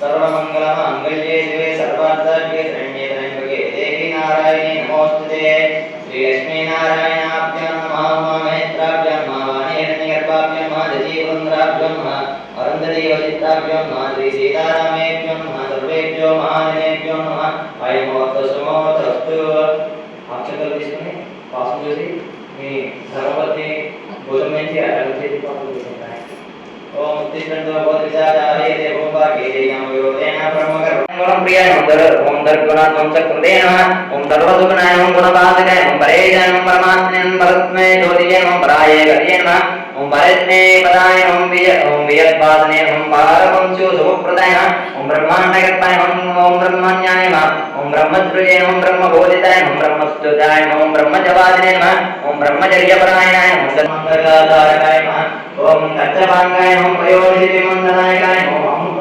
सर्वमंगलमांगल्ये शिवे सर्वार्थसाधिके शरण्ये त्र्यंबके देवी नारायणे नमोस्तुते। श्री लक्ष्मी नारायणाभ्यां नमः। उमामहेश्वराभ्यां नमः। वाणीहिरण्यगर्भाभ्यां नमः। दधीवृन्द्राभ्यां नमः। अरुन्धती वसिष्ठाभ्यां नमः। श्री सीतारामेभ्यो नमः। सर्वेभ्यो महाजनेभ्यो नमः। अयमोक्तसुमोक्तस्तु। अक्षतలు తీసుకొని వాసం చేసి మీ ధర్మపత్ని భోజనం నుంచి అడగ చేసి పాపం చేసింటాయి. ओम तिष्ठन्तो बोधिसत्त्वाय देवो भाग्ये नमोयोतेन ब्रह्मकर्मणं प्रियाय ओम दर्गुणात् ओम चक्रदेय नमः। ओम सर्वसुगुणाय ओम गुणवादिकाय ओम परेशाय ओम परमात्मने ओम परस्मै ज्योतिये ओम पराये गतिये नमः। ओम परस्मै पदाय ओम वियद्वादने ओम पारपंचो सुप्रदाय ओम ब्रह्माण्डकर्ताय ओम ब्रह्मण्याय नमः। ओम ब्रह्मसृजे ओम ब्रह्मबोधिताय ओम ब्रह्मस्तुताय ओम ब्रह्मजवादिने नमः। ओम ब्रह्मचर्यपरायणाय ओम धर्ममंगलकारकाय नमः। ओम कच्चभांगाय ओम प्रयोजितमंदनायकाय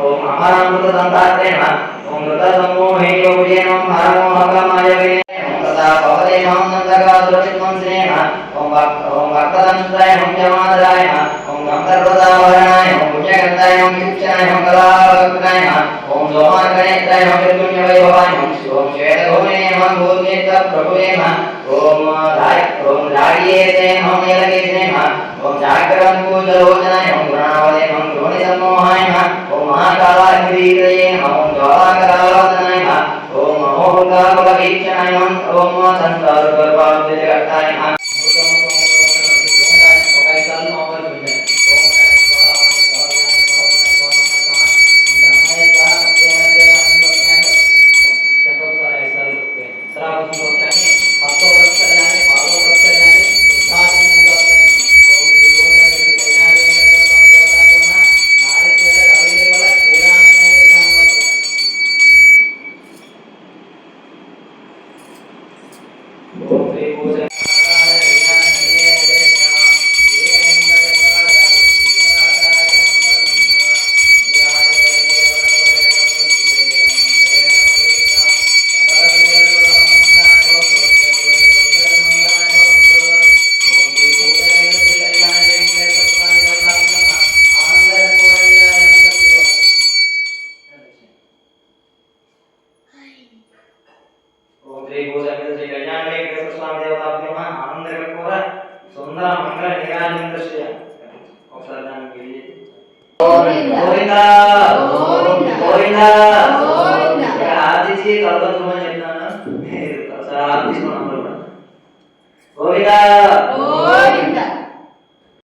ओम अमरामृतसंतात्रे नमः। ओम ऋतसमूहे योगे ओम हरमोहकमाय ओम तथा भवते ओम नंदकासुरचित्तमंसने नमः। ओम भक्तदंशाय ओम जमादराय नमः। ओम गंधर्वदावरणाय ओम पुण्यगंधाय ओम शिक्षाय ओम कलावक्ताय नमः। ओम सोमार्गणेत्राय ओम पुण्यवैभवाय ओम श्वेतभूमिने ओम भूतनेत्रप्रभुवे नमः। ओम राडियेते ओम नीलकेशने नमः। ओम जागरणपूजलोचनाय ओम गुणावले ओम गुणसम्मोहाय नमः। ओम महाकालाग्रीतये नमः। ओम ज्वालाकरालोचनाय नमः। ओम अमोघकाकुलवीक्षणाय ओम संसारगर्भाब्धजगत्ताय नमः। गोविंदा